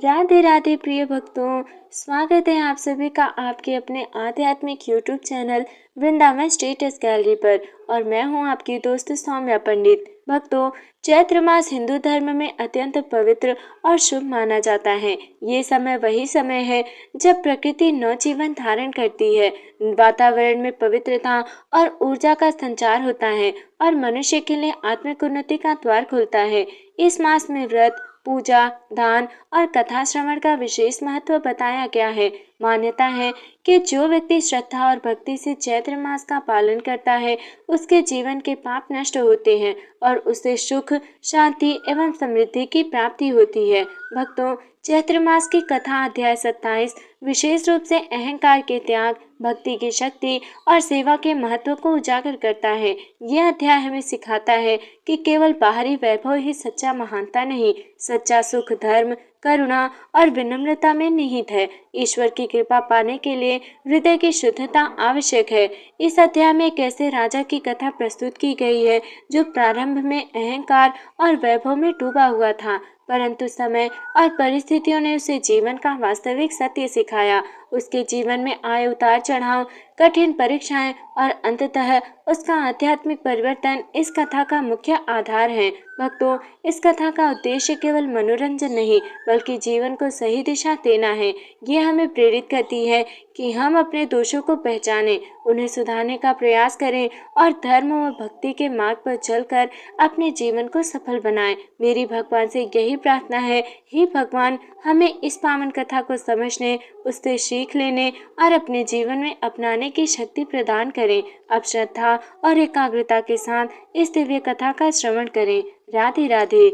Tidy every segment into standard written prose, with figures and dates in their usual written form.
राधे राधे प्रिय भक्तों, स्वागत है आप सभी का आपके अपने आध्यात्मिक YouTube channel Vrindavan status gallery पर। और मैं हूं आपकी दोस्त सौम्या पंडित। भक्तों, चैत्र मास हिंदू धर्म में अत्यंत पवित्र और शुभ माना जाता है। ये समय वही समय है जब प्रकृति नवजीवन धारण करती है, वातावरण में पवित्रता और ऊर्जा का संचार होता है और मनुष्य के लिए आत्मिक उन्नति का द्वार खुलता है। इस मास में व्रत, पूजा, दान और कथा श्रवण का विशेष महत्व बताया गया है। मान्यता है कि जो व्यक्ति श्रद्धा और भक्ति से चैत्र मास का पालन करता है, उसके जीवन के पाप नष्ट होते हैं और उसे सुख, शांति एवं समृद्धि की प्राप्ति होती है। भक्तों, चैत्र मास की कथा अध्याय 27 विशेष रूप से अहंकार के त्याग, भक्ति की शक्ति और सेवा के महत्व को उजागर करता है। यह अध्याय हमें सिखाता है कि केवल बाहरी वैभव ही सच्चा महानता नहीं, सच्चा सुख धर्म, करुणा और विनम्रता में निहित है। ईश्वर की कृपा पाने के लिए हृदय की शुद्धता आवश्यक है। इस अध्याय में एक ऐसे राजा की कथा प्रस्तुत की गई है जो प्रारंभ में अहंकार और वैभव में डूबा हुआ था, परंतु समय और परिस्थितियों ने उसे जीवन का वास्तविक सत्य सिखाया। उसके जीवन में आए उतार चढ़ाव, कठिन परीक्षाएं और अंततः उसका आध्यात्मिक परिवर्तन इस कथा का मुख्य आधार है। भक्तों, इस कथा का उद्देश्य केवल मनोरंजन नहीं बल्कि जीवन को सही दिशा देना है। ये हमें प्रेरित करती है कि हम अपने दोषों को पहचानें, उन्हें सुधारने का प्रयास करें और धर्म व भक्ति के मार्ग पर चलकर अपने जीवन को सफल बनाएं। मेरी भगवान से यही प्रार्थना है, हे भगवान, हमें इस पावन कथा को समझने, उससे सीख लेने और अपने जीवन में अपनाने की शक्ति प्रदान करें। अब श्रद्धा और एकाग्रता के साथ इस दिव्य कथा का श्रवण करें। राधे राधे।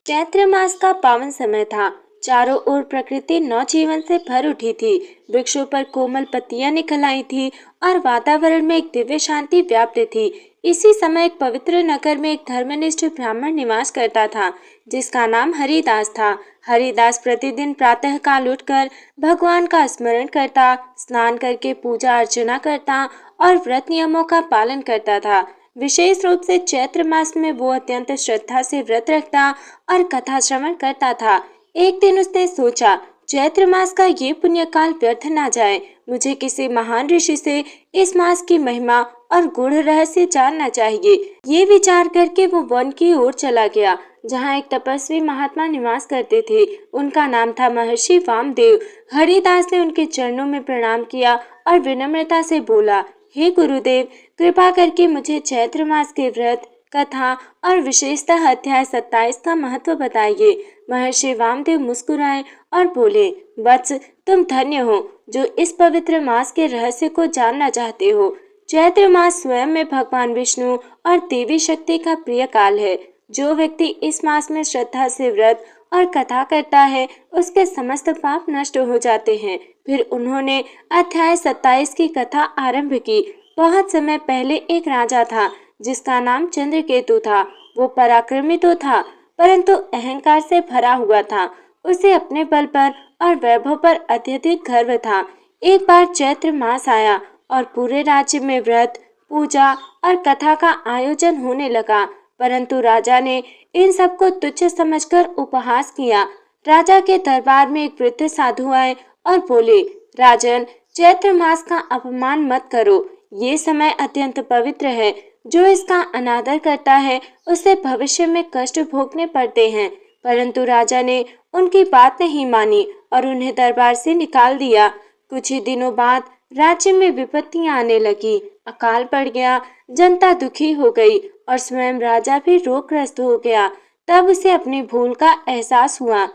चैत्र मास का पावन समय था। चारों ओर प्रकृति नवजीवन से भर उठी थी। वृक्षों पर कोमल पत्तियां निकल आई थी और वातावरण में एक दिव्य शांति व्याप्त थी। इसी समय एक पवित्र नगर में एक धर्मनिष्ठ ब्राह्मण निवास करता था, जिसका नाम हरिदास था। हरिदास प्रतिदिन प्रातः काल उठकर भगवान का स्मरण करता, स्नान करके पूजा अर्चना करता और व्रत नियमों का पालन करता था। विशेष रूप से चैत्र मास में वो अत्यंत श्रद्धा से व्रत रखता और कथा श्रवण करता था। एक दिन उसने सोचा, चैत्र मास का ये पुण्य काल व्यर्थ ना जाए, मुझे किसी महान ऋषि से इस मास की महिमा और गूढ़ रहस्य जानना चाहिए। ये विचार करके वो वन की ओर चला गया, जहाँ एक तपस्वी महात्मा निवास करते थे। उनका नाम था महर्षि वामदेव। हरिदास ने उनके चरणों में प्रणाम किया और विनम्रता से बोला, हे गुरुदेव, कृपा करके मुझे चैत्र मास के व्रत, कथा और विशेषतः अध्याय 27 का महत्व बताइए। महर्षि वामदेव मुस्कुराए और बोले, वत्स, तुम धन्य हो जो इस पवित्र मास के रहस्य को जानना चाहते हो। चैत्र मास स्वयं में भगवान विष्णु और देवी शक्ति का प्रिय काल है। जो व्यक्ति इस मास में श्रद्धा से व्रत और कथा करता है, उसके समस्त पाप नष्ट हो जाते हैं। फिर उन्होंने अध्याय 27 की कथा आरंभ की। बहुत समय पहले एक राजा था जिसका नाम चंद्रकेतु था। वो पराक्रमी तो था, परंतु अहंकार से भरा हुआ था। उसे अपने बल पर और वैभव पर अत्यधिक गर्व था। एक बार चैत्र मास आया और पूरे राज्य में व्रत, पूजा और कथा का आयोजन होने लगा, परंतु राजा ने इन सबको तुच्छ समझकर उपहास किया। राजा के दरबार में एक वृद्ध साधु आए और बोले, राजन, चैत्र मास का अपमान मत करो। ये समय अत्यंत पवित्र है। जो इसका अनादर करता है उसे भविष्य में कष्ट भोगने पड़ते हैं। परंतु राजा ने उनकी बात नहीं मानी और उन्हें दरबार से निकाल दिया। कुछ ही दिनों बाद राज्य में विपत्तियां आने लगी, अकाल पड़ गया, जनता दुखी हो गई और स्वयं राजा भी रोगग्रस्त हो गया। तब उसे अपनी भूल का एहसास हुआ।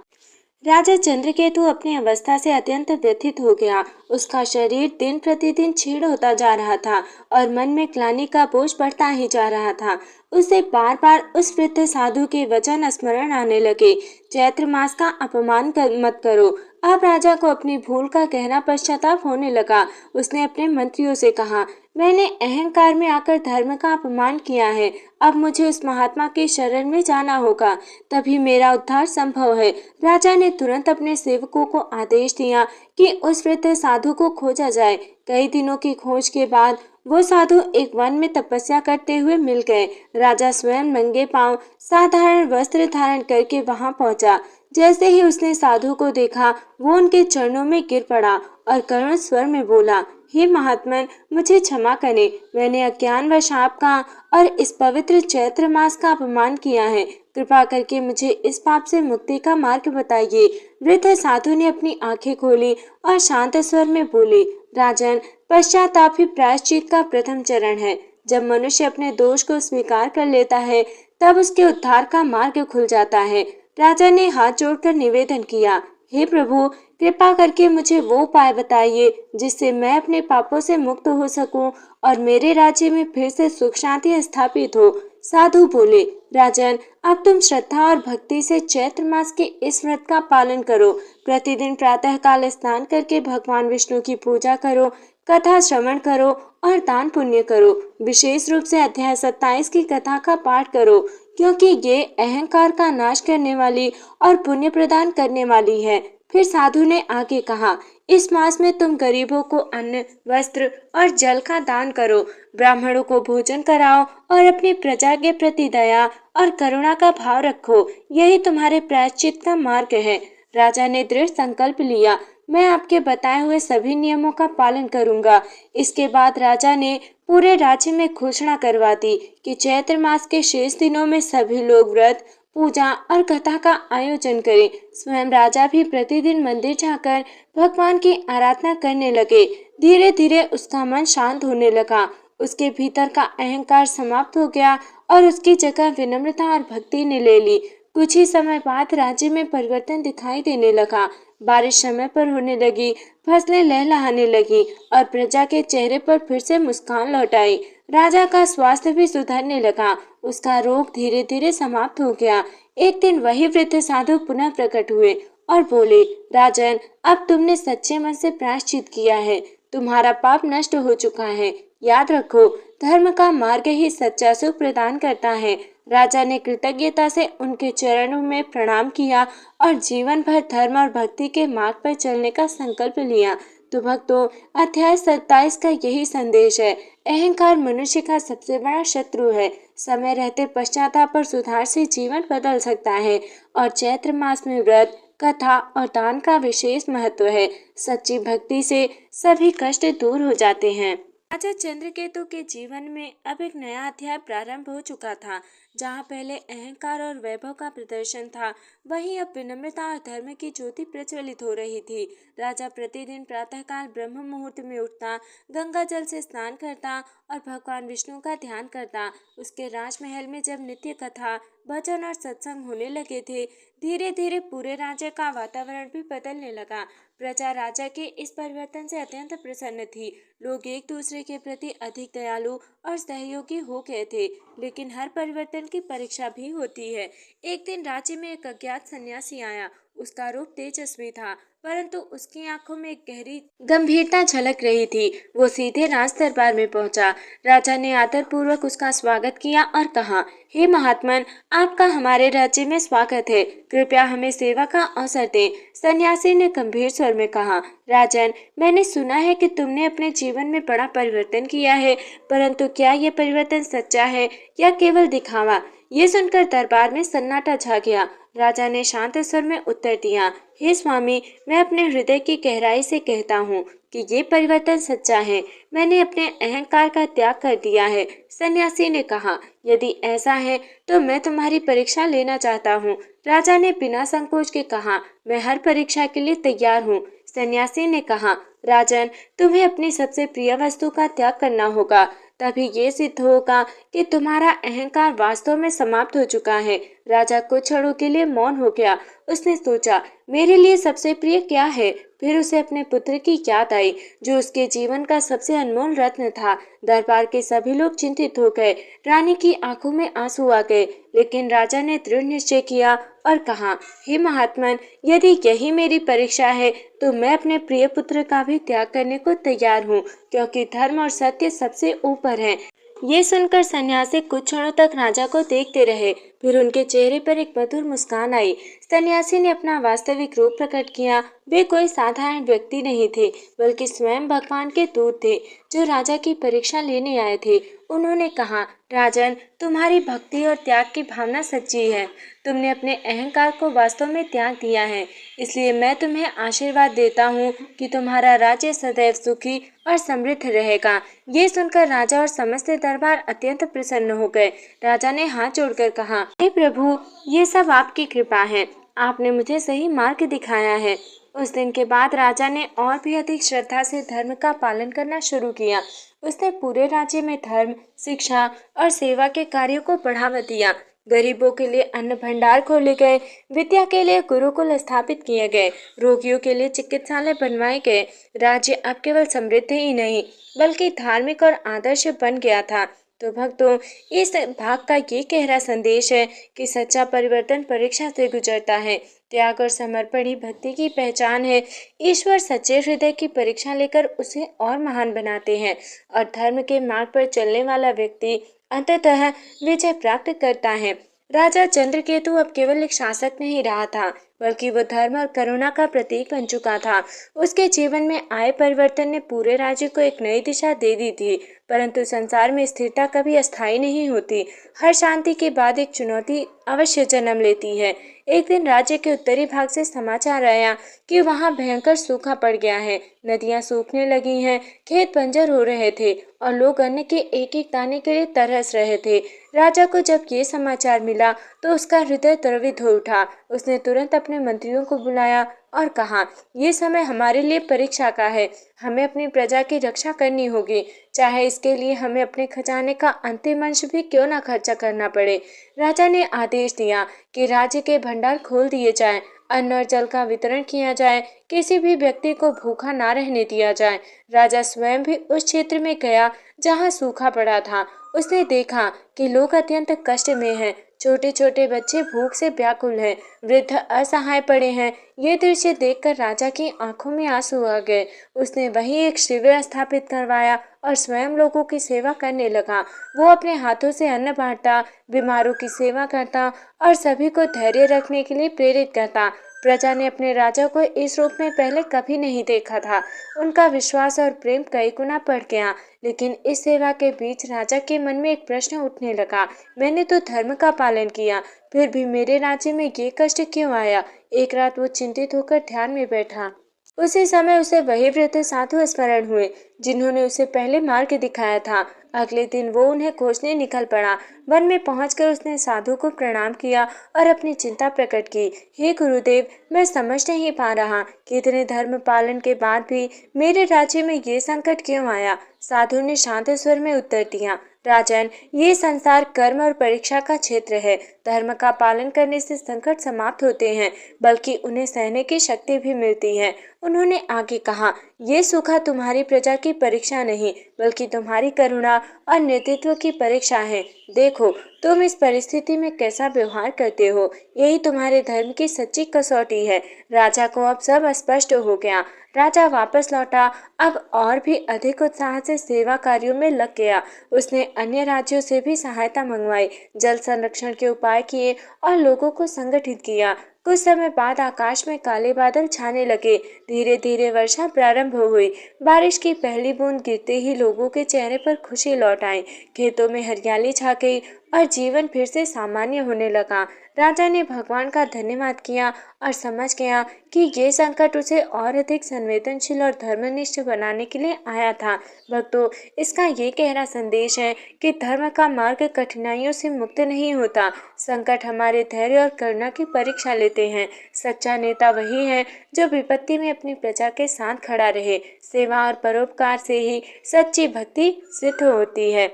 राजा चंद्रकेतु अपनी अवस्था से अत्यंत व्यथित हो गया। उसका शरीर दिन प्रतिदिन क्षीण होता जा रहा था और मन में ग्लानि का बोझ बढ़ता ही जा रहा था। उसे बार बार उस वृद्ध साधु के वचन स्मरण आने लगे, चैत्र मास का अपमान मत करो। अब राजा को अपनी भूल का गहरा पश्चाताप होने लगा। उसने अपने मंत्रियों से कहा, मैंने अहंकार में आकर धर्म का अपमान किया है। अब मुझे उस महात्मा के शरण में जाना होगा, तभी मेरा उद्धार संभव है। राजा ने तुरंत अपने सेवकों को आदेश दिया कि उस वृद्ध साधु को खोजा जाए। कई दिनों की खोज के बाद वो साधु एक वन में तपस्या करते हुए मिल गए। राजा स्वयं नंगे पांव साधारण वस्त्र धारण करके वहां पहुंचा। जैसे ही उसने साधु को देखा, वो उनके चरणों में गिर पड़ा और करुण स्वर में बोला, हे महात्मन, मुझे क्षमा करें, मैंने अज्ञानवश आपका और इस पवित्र चैत्र मास का अपमान किया है। कृपा करके मुझे इस पाप से मुक्ति का मार्ग बताइए। वृद्ध साधु ने अपनी आंखें खोली और शांत स्वर में बोले, राजन, पश्चाताप ही प्रायश्चित का प्रथम चरण है। जब मनुष्य अपने दोष को स्वीकार कर लेता है, तब उसके उद्धार का मार्ग खुल जाता है। राजा ने हाथ जोड़कर निवेदन किया, हे प्रभु, कृपा करके मुझे वो उपाय बताइए जिससे मैं अपने पापों से मुक्त हो सकूं और मेरे राज्य में फिर से सुख शांति स्थापित हो। साधु बोले, राजन, अब तुम श्रद्धा और भक्ति से चैत्र मास के इस व्रत का पालन करो। प्रतिदिन प्रातः काल स्नान करके भगवान विष्णु की पूजा करो, कथा श्रवण करो और दान पुण्य करो। विशेष रूप से अध्याय 27 की कथा का पाठ करो, क्योंकि ये अहंकार का नाश करने वाली और पुण्य प्रदान करने वाली है। फिर साधु ने आगे कहा, इस मास में तुम गरीबों को अन्न, वस्त्र और जल का दान करो, ब्राह्मणों को भोजन कराओ और अपनी प्रजा के प्रति दया और करुणा का भाव रखो। यही तुम्हारे प्रायश्चित का मार्ग है। राजा ने दृढ़ संकल्प लिया, मैं आपके बताए हुए सभी नियमों का पालन करूंगा। इसके बाद राजा ने पूरे राज्य में घोषणा करवा दी कि चैत्र मास के शेष दिनों में सभी लोग व्रत, पूजा और कथा का आयोजन करें। स्वयं राजा भी प्रतिदिन मंदिर जाकर भगवान की आराधना करने लगे। धीरे धीरे उसका मन शांत होने लगा, उसके भीतर का अहंकार समाप्त हो गया और उसकी जगह विनम्रता और भक्ति ने ले ली। कुछ ही समय बाद राज्य में परिवर्तन दिखाई देने लगा। बारिश समय पर होने लगी, फसलें लहलहाने लगी और प्रजा के चेहरे पर फिर से मुस्कान लौट आई। राजा का स्वास्थ्य भी सुधरने लगा, उसका रोग धीरे धीरे समाप्त हो गया। एक दिन वही वृद्ध साधु पुनः प्रकट हुए और बोले, राजन, अब तुमने सच्चे मन से प्रायश्चित किया है, तुम्हारा पाप नष्ट हो चुका है। याद रखो, धर्म का मार्ग ही सच्चा सुख प्रदान करता है। राजा ने कृतज्ञता से उनके चरणों में प्रणाम किया और जीवन भर धर्म और भक्ति के मार्ग पर चलने का संकल्प लिया। तो भक्तों, अध्याय 27 का यही संदेश है। अहंकार मनुष्य का सबसे बड़ा शत्रु है। समय रहते पश्चाताप और सुधार से जीवन बदल सकता है और चैत्र मास में व्रत, कथा और दान का विशेष महत्व है। सच्ची भक्ति से सभी कष्ट दूर हो जाते हैं। राजा चंद्रकेतु के जीवन में अब एक नया अध्याय प्रारंभ हो चुका था। जहाँ पहले अहंकार और वैभव का प्रदर्शन था, वहीं अब विनम्रता और धर्म की ज्योति प्रज्वलित हो रही थी। राजा प्रतिदिन प्रातःकाल ब्रह्म मुहूर्त में उठता, गंगा जल से स्नान करता और भगवान विष्णु का ध्यान करता। उसके राजमहल में जब नित्य कथा, भजन और सत्संग होने लगे थे, धीरे धीरे पूरे राज्य का वातावरण भी बदलने लगा। प्रजा राजा के इस परिवर्तन से अत्यंत प्रसन्न थी। लोग एक दूसरे के प्रति अधिक दयालु और सहयोगी हो गए थे। लेकिन हर परिवर्तन की परीक्षा भी होती है। एक दिन राज्य में एक अज्ञात सन्यासी आया। उसका रूप तेजस्वी था, परंतु उसकी आंखों में एक गहरी गंभीरता झलक रही थी। वो सीधे राज दरबार में पहुंचा। राजा ने आदर पूर्वक उसका स्वागत किया और कहा, हे महात्मन, आपका हमारे राज्य में स्वागत है, कृपया हमें सेवा का अवसर दें। सन्यासी ने गंभीर स्वर में कहा, राजन, मैंने सुना है कि तुमने अपने जीवन में बड़ा परिवर्तन किया है, परंतु क्या ये परिवर्तन सच्चा है या केवल दिखावा? ये सुनकर दरबार में सन्नाटा छा गया। राजा ने शांत स्वर में उत्तर दिया, हे स्वामी, मैं अपने हृदय की गहराई से कहता हूँ कि ये परिवर्तन सच्चा है। मैंने अपने अहंकार का त्याग कर दिया है। सन्यासी ने कहा, यदि ऐसा है तो मैं तुम्हारी परीक्षा लेना चाहता हूँ। राजा ने बिना संकोच के कहा, मैं हर परीक्षा के लिए तैयार हूँ। सन्यासी ने कहा, राजन, तुम्हें अपनी सबसे प्रिय वस्तु का त्याग करना होगा, तभी ये सिद्ध होगा कि तुम्हारा अहंकार वास्तव में समाप्त हो चुका है। राजा कुछ क्षणों के लिए मौन हो गया। उसने सोचा, मेरे लिए सबसे प्रिय क्या है? फिर उसे अपने पुत्र की याद आई, जो उसके जीवन का सबसे अनमोल रत्न था। दरबार के सभी लोग चिंतित हो गए। रानी की आंखों में आंसू आ गए, लेकिन राजा ने दृढ़ निश्चय किया और कहा, हे महात्मन, यदि यही मेरी परीक्षा है तो मैं अपने प्रिय पुत्र का भी त्याग करने को तैयार हूँ, क्योंकि धर्म और सत्य सबसे ऊपर है। ये सुनकर सन्यासी कुछ क्षणों तक राजा को देखते रहे। फिर उनके चेहरे पर एक मधुर मुस्कान आई। सन्यासी ने अपना वास्तविक रूप प्रकट किया। वे कोई साधारण व्यक्ति नहीं थे, बल्कि स्वयं भगवान के दूत थे, जो राजा की परीक्षा लेने आए थे। उन्होंने कहा, राजन, तुम्हारी भक्ति और त्याग की भावना सच्ची है। तुमने अपने अहंकार को वास्तव में त्याग दिया है। इसलिए मैं तुम्हें आशीर्वाद देता हूँ कि तुम्हारा राज्य सदैव सुखी और समृद्ध रहेगा। ये सुनकर राजा और समस्त दरबार अत्यंत प्रसन्न हो गए। राजा ने हाथ जोड़कर कहा, हे प्रभु, ये सब आपकी कृपा है। आपने मुझे सही मार्ग दिखाया है। उस दिन के बाद राजा ने और भी अधिक श्रद्धा से धर्म का पालन करना शुरू किया। उसने पूरे राज्य में धर्म, शिक्षा और सेवा के कार्यों को बढ़ावा दिया। गरीबों के लिए अन्न भंडार खोले गए, विद्या के लिए गुरुकुल स्थापित किए गए, रोगियों के लिए चिकित्सालय बनवाए गए। राज्य अब केवल समृद्ध ही नहीं बल्कि धार्मिक और आदर्श बन गया था। तो भक्तों, इस भाग का ये गहरा संदेश है कि सच्चा परिवर्तन परीक्षा से गुजरता है। त्याग और समर्पण ही भक्ति की पहचान है। ईश्वर सच्चे हृदय की परीक्षा लेकर उसे और महान बनाते हैं और धर्म के मार्ग पर चलने वाला व्यक्ति अंततः विजय प्राप्त करता है। राजा चंद्रकेतु अब केवल एक शासक नहीं रहा था बल्कि वो धर्म और करुणा का प्रतीक बन चुका था। उसके जीवन में आए परिवर्तन ने पूरे राज्य को एक नई दिशा दे दी थी। परंतु संसार में स्थिरता कभी अस्थायी नहीं होती। हर शांति के बाद एक चुनौती अवश्य जन्म लेती है। एक दिन राज्य के उत्तरी भाग से समाचार आया कि वहां भयंकर सूखा पड़ गया है। नदियां सूखने लगी हैं, खेत बंजर हो रहे थे और लोग अन्न के एक एक दाने के लिए तरस रहे थे। राजा को जब ये समाचार मिला तो उसका हृदय द्रवित हो उठा। उसने तुरंत अपने मंत्रियों को बुलाया और कहा, ये समय हमारे लिए परीक्षा का है। हमें अपनी प्रजा की रक्षा करनी होगी, चाहे इसके लिए हमें अपने खजाने का अंतिम अंश भी क्यों ना खर्चा करना पड़े। राजा ने आदेश दिया कि राज्य के भंडार खोल दिए जाएं, अन्न और जल का वितरण किया जाए, किसी भी व्यक्ति को भूखा ना रहने दिया जाए। राजा स्वयं भी उस क्षेत्र में गया जहां सूखा पड़ा था। उसने देखा कि लोग अत्यंत कष्ट में हैं, छोटे छोटे बच्चे भूख से व्याकुल हैं, वृद्ध असहाय पड़े हैं। ये दृश्य देखकर राजा की आंखों में आंसू आ गए। उसने वहीं एक शिविर स्थापित करवाया और स्वयं लोगों की सेवा करने लगा। वो अपने हाथों से अन्न बांटता, बीमारों की सेवा करता और सभी को धैर्य रखने के लिए प्रेरित करता। प्रजा ने अपने राजा को इस रूप में पहले कभी नहीं देखा था। उनका विश्वास और प्रेम कई गुना बढ़ गया। लेकिन इस सेवा के बीच राजा के मन में एक प्रश्न उठने लगा, मैंने तो धर्म का पालन किया, फिर भी मेरे राज्य में ये कष्ट क्यों आया। एक रात वो चिंतित होकर ध्यान में बैठा। उसी समय उसे वही वृद्ध साधु स्मरण हुए जिन्होंने उसे पहले मार्ग दिखाया था। अगले दिन वो उन्हें खोजने निकल पड़ा। वन में पहुंचकर उसने साधु को प्रणाम किया और अपनी चिंता प्रकट की। हे गुरुदेव, मैं समझ नहीं पा रहा कि इतने धर्म पालन के बाद भी मेरे राज्य में ये संकट क्यों आया। साधु ने शांत स्वर में उत्तर दिया, राजन, ये संसार कर्म और परीक्षा का क्षेत्र है। धर्म का पालन करने से संकट समाप्त होते हैं बल्कि उन्हें सहने की शक्ति भी मिलती है। उन्होंने आगे कहा, ये सूखा तुम्हारी प्रजा की परीक्षा नहीं बल्कि तुम्हारी करुणा और नेतृत्व की परीक्षा है। देखो, तुम इस परिस्थिति में कैसा व्यवहार करते हो, यही तुम्हारे धर्म की सच्ची कसौटी है। राजा को अब सब स्पष्ट हो गया। राजा वापस लौटा, अब और भी अधिक उत्साह से सेवा कार्यों में लग गया। उसने अन्य राज्यों से भी सहायता मंगवाई, जल संरक्षण के उपाय किए और लोगों को संगठित किया। कुछ समय बाद आकाश में काले बादल छाने लगे। धीरे धीरे वर्षा प्रारंभ हुई। बारिश की पहली बूंद गिरते ही लोगों के चेहरे पर खुशी लौट आई। खेतों में हरियाली छा गई और जीवन फिर से सामान्य होने लगा। राजा ने भगवान का धन्यवाद किया और समझ गया कि ये संकट उसे और अधिक संवेदनशील और धर्मनिष्ठ बनाने के लिए आया था। भक्तों, इसका ये गहरा संदेश है कि धर्म का मार्ग कठिनाइयों से मुक्त नहीं होता। संकट हमारे धैर्य और करुणा की परीक्षा लेते हैं। सच्चा नेता वही है जो विपत्ति में अपनी प्रजा के साथ खड़ा रहे। सेवा और परोपकार से ही सच्ची भक्ति सिद्ध होती है।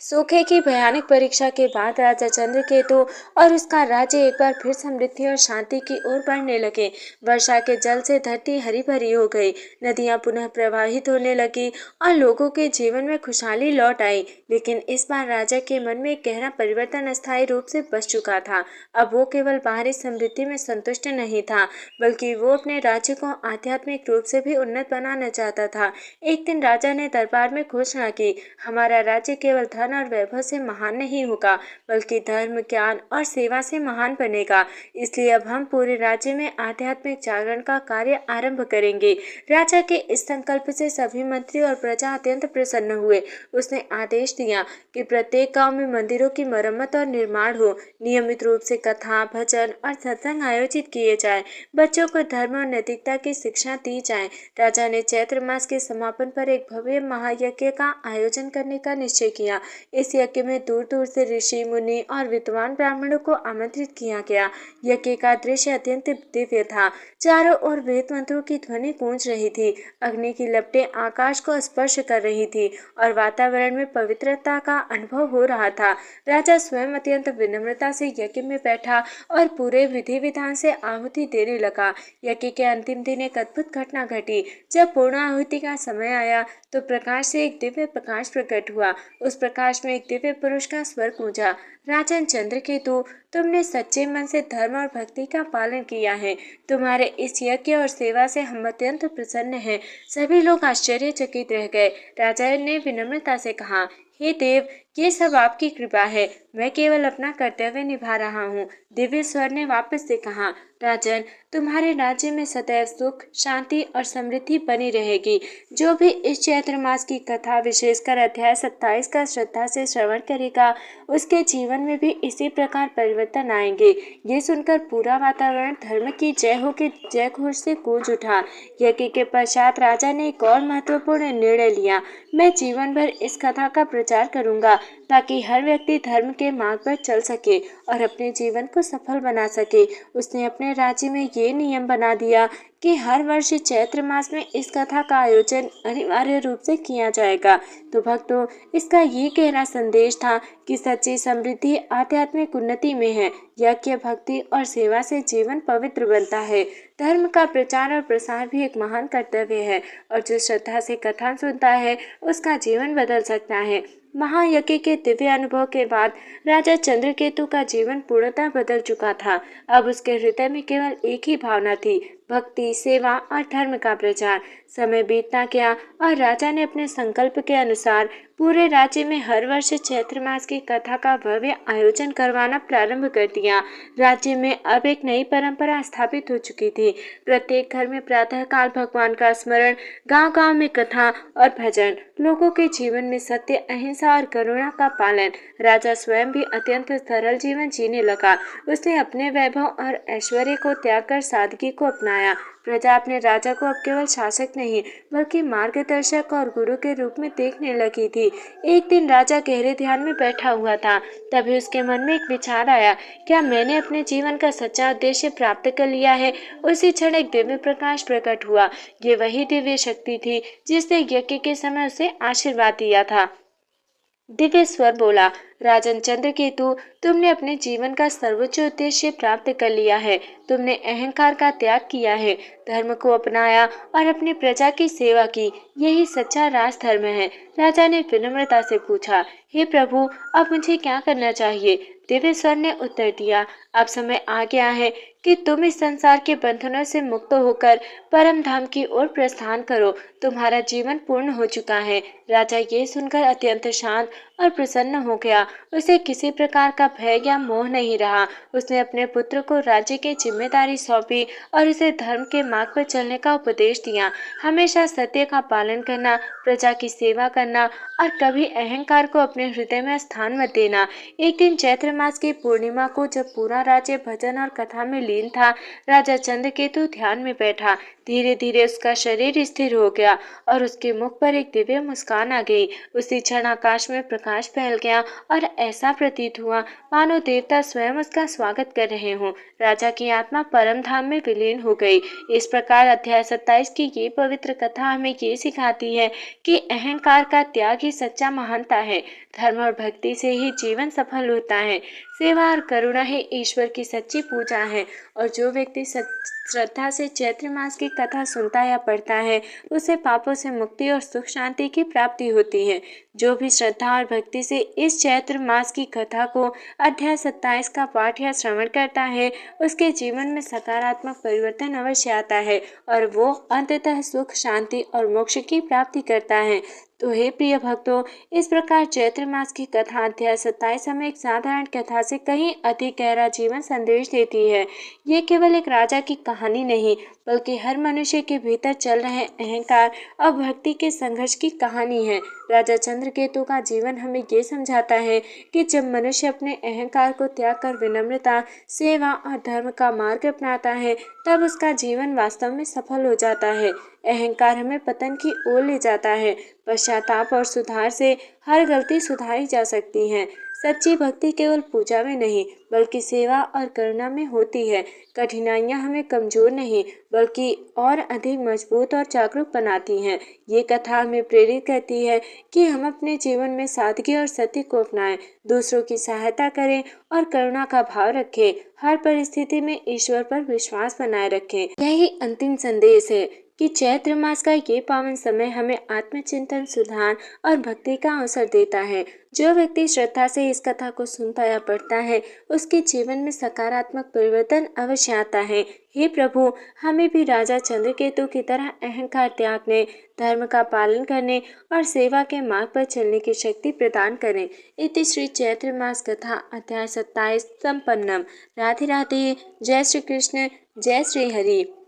सूखे की भयानक परीक्षा के बाद राजा चंद्रकेतु और उसका राज्य एक बार फिर समृद्धि और शांति की ओर बढ़ने लगे। वर्षा के जल से धरती हरी भरी हो गई, नदियां पुनः प्रवाहित होने लगी और लोगों के जीवन में खुशहाली लौट आई। लेकिन इस बार राजा के मन में एक गहरा परिवर्तन अस्थायी रूप से बस चुका था। अब वो केवल बाहरी समृद्धि में संतुष्ट नहीं था बल्कि वो अपने राज्य को आध्यात्मिक रूप से भी उन्नत बनाना चाहता था। एक दिन राजा ने दरबार में घोषणा की, हमारा राज्य केवल धर्म धन और वैभव से महान नहीं होगा, बल्कि धर्म, ज्ञान और सेवा से महान बनेगा। इसलिए अब हम पूरे राज्य में आध्यात्मिक जागरण का कार्य आरंभ करेंगे। राजा के इस संकल्प से सभी मंत्री और प्रजा अत्यंत प्रसन्न हुए। उसने आदेश दिया कि प्रत्येक गांव में मंदिरों की मरम्मत और निर्माण हो, नियमित रूप से कथा, भजन और सत्संग आयोजित किए जाएं, बच्चों को धर्म और नैतिकता की शिक्षा दी जाए। राजा ने चैत्र मास के समापन पर एक भव्य महायज्ञ का आयोजन करने का निश्चय किया। इस यज्ञ में दूर दूर से ऋषि, मुनि और विद्वान ब्राह्मणों को आमंत्रित किया गया। यज्ञ का दृश्य अत्यंत दिव्य था। चारों ओर वेद मंत्रों की ध्वनि गूंज रही थी, अग्नि की लपटें आकाश को स्पर्श कर रही थी और वातावरण में पवित्रता का अनुभव हो रहा था। राजा स्वयं अत्यंत विनम्रता से यज्ञ में बैठा और पूरे विधि विधान से आहुति देने लगा। यज्ञ के अंतिम दिन एक अद्भुत घटना घटी। जब पूर्ण आहुति का समय आया तो प्रकाश से एक दिव्य प्रकाश प्रकट हुआ। उस प्रकाश में एक दिव्य पुरुष का स्वर गूंजा, राजन चंद्रकेतु, तुमने सच्चे मन से धर्म और भक्ति का पालन किया है। तुम्हारे इस यज्ञ और सेवा से हम अत्यंत प्रसन्न हैं। सभी लोग आश्चर्यचकित रह गए। राजा ने विनम्रता से कहा, हे देव, ये सब आपकी कृपा है, मैं केवल अपना कर्तव्य निभा रहा हूँ। दिव्य स्वर ने वापस से कहा, राजन, तुम्हारे राज्य में सदैव सुख, शांति और समृद्धि बनी रहेगी। जो भी इस चैत्र मास की कथा, विशेषकर अध्याय 27 का श्रद्धा से श्रवण करेगा, उसके जीवन में भी इसी प्रकार परिवर्तन आएंगे। ये सुनकर पूरा वातावरण धर्म की जय हो के जय घोष से गूंज उठा। यज्ञ के पश्चात राजा ने एक और महत्वपूर्ण निर्णय लिया। मैं जीवन भर इस कथा का प्रचार करूंगा ताकि हर व्यक्ति धर्म के मार्ग पर चल सके और अपने जीवन को सफल बना सके। उसने अपने राज्य में ये नियम बना दिया कि हर वर्ष चैत्र मास में इस कथा का आयोजन अनिवार्य रूप से किया जाएगा। तो भक्तों, इसका ये गहरा संदेश था कि सच्ची समृद्धि आध्यात्मिक उन्नति में है। यज्ञ, भक्ति और सेवा से जीवन पवित्र बनता है। धर्म का प्रचार और प्रसार भी एक महान कर्तव्य है और जो श्रद्धा से कथा सुनता है उसका जीवन बदल सकता है। महायज्ञ के दिव्य अनुभव के बाद राजा चंद्रकेतु का जीवन पूर्णतः बदल चुका था। अब उसके हृदय में केवल एक ही भावना थी, भक्ति, सेवा और धर्म का प्रचार। समय बीतता गया और राजा ने अपने संकल्प के अनुसार पूरे राज्य में हर वर्ष चैत्र मास की कथा का भव्य आयोजन करवाना प्रारंभ कर दिया। राज्य में अब एक नई परंपरा स्थापित हो चुकी थी। प्रत्येक घर में प्रातःकाल भगवान का स्मरण, गांव-गांव में कथा और भजन, लोगों के जीवन में सत्य, अहिंसा और करुणा का पालन। राजा स्वयं भी अत्यंत सरल जीवन जीने लगा। उसने अपने वैभव और ऐश्वर्य को त्याग कर सादगी को अपनाया। प्रजा अपने राजा को अब केवल शासक नहीं बल्कि मार्गदर्शक और गुरु के रूप में देखने लगी थी। एक दिन राजा गहरे ध्यान में बैठा हुआ था। तभी उसके मन में एक विचार आया, क्या मैंने अपने जीवन का सच्चा उद्देश्य प्राप्त कर लिया है? उसी क्षण एक दिव्य प्रकाश प्रकट हुआ। ये वही दिव्य शक्ति थी जिसने यज्ञ के समय उसे आशीर्वाद दिया था। दिव्य स्वर बोला, राजन चंद्रकेतु, तुमने अपने जीवन का सर्वोच्च उद्देश्य प्राप्त कर लिया है। तुमने अहंकार का त्याग किया है, धर्म को अपनाया और अपनी प्रजा की सेवा की। यही सच्चा राजधर्म है। राजा ने विनम्रता से पूछा, हे प्रभु, अब मुझे क्या करना चाहिए? दिव्य स्वर ने उत्तर दिया, अब समय आ गया है कि तुम इस संसार के बंधनों से मुक्त होकर परम धाम की ओर प्रस्थान करो। तुम्हारा जीवन पूर्ण हो चुका है। राजा ये सुनकर अत्यंत शांत और प्रसन्न हो गया। उसे किसी प्रकार का भय या मोह नहीं रहा। उसने अपने पुत्र को राज्य की जिम्मेदारी सौंपी और उसे धर्म के मार्ग पर चलने का उपदेश दिया। हमेशा सत्य का पालन करना, प्रजा की सेवा करना और कभी अहंकार को अपने हृदय में स्थान मत देना। एक दिन चैत्र मास की पूर्णिमा को जब पूरा राज्य भजन और कथा में लीन था, राजा चंद्रकेतु ध्यान में बैठा। धीरे धीरे उसका शरीर स्थिर हो गया और उसके मुख पर एक दिव्य मुस्कान आ गई। उसी क्षण आकाश में प्रकाश फैल गया और ऐसा प्रतीत हुआ मानो देवता स्वयं उसका स्वागत कर रहे हों। राजा की आत्मा परम धाम में विलीन हो गई। इस प्रकार अध्याय 27 की ये पवित्र कथा हमें ये सिखाती है कि अहंकार का त्याग ही सच्चा महानता है। धर्म और भक्ति से ही जीवन सफल होता है। सेवा और करुणा ही ईश्वर की सच्ची पूजा है और जो व्यक्ति श्रद्धा से चैत्र मास की कथा सुनता या पढ़ता है, उसे पापों से मुक्ति और सुख शांति की प्राप्ति होती है। जो भी श्रद्धा और भक्ति से इस चैत्र मास की कथा को अध्याय 27 का पाठ या श्रवण करता है, उसके जीवन में सकारात्मक परिवर्तन अवश्य आता है और वो अंततः सुख, शांति और मोक्ष की प्राप्ति करता है। तो हे प्रिय भक्तों, इस प्रकार चैत्र मास की कथा अध्याय 27 हमें एक साधारण कथा से कहीं अधिक गहरा जीवन संदेश देती है। ये केवल एक राजा की कहानी नहीं, बल्कि हर मनुष्य के भीतर चल रहे अहंकार और भक्ति के संघर्ष की कहानी है। राजा चंद्रकेतु का जीवन हमें ये समझाता है कि जब मनुष्य अपने अहंकार को त्याग कर विनम्रता, सेवा और धर्म का मार्ग अपनाता है, तब उसका जीवन वास्तव में सफल हो जाता है। अहंकार हमें पतन की ओर ले जाता है। पश्चाताप और सुधार से हर गलती सुधारी जा सकती है। सच्ची भक्ति केवल पूजा में नहीं, बल्कि सेवा और करुणा में होती है। कठिनाइयाँ हमें कमजोर नहीं, बल्कि और अधिक मजबूत और जागरूक बनाती हैं। ये कथा हमें प्रेरित करती है कि हम अपने जीवन में सादगी और सत्य को अपनाएं, दूसरों की सहायता करें और करुणा का भाव रखें। हर परिस्थिति में ईश्वर पर विश्वास बनाए रखें। यही अंतिम संदेश है कि चैत्र मास का ये पावन समय हमें आत्मचिंतन, सुधार और भक्ति का अवसर देता है। जो व्यक्ति श्रद्धा से इस कथा को सुनता या पढ़ता है, उसके जीवन में सकारात्मक परिवर्तन अवश्य आता है। हे प्रभु, हमें भी राजा चंद्रकेतु की तरह अहंकार त्यागने, धर्म का पालन करने और सेवा के मार्ग पर चलने की शक्ति प्रदान करें। इति श्री चैत्र मास कथा अध्याय 27 संपन्नम। राधे राधे। जय श्री कृष्ण, जय श्री हरि।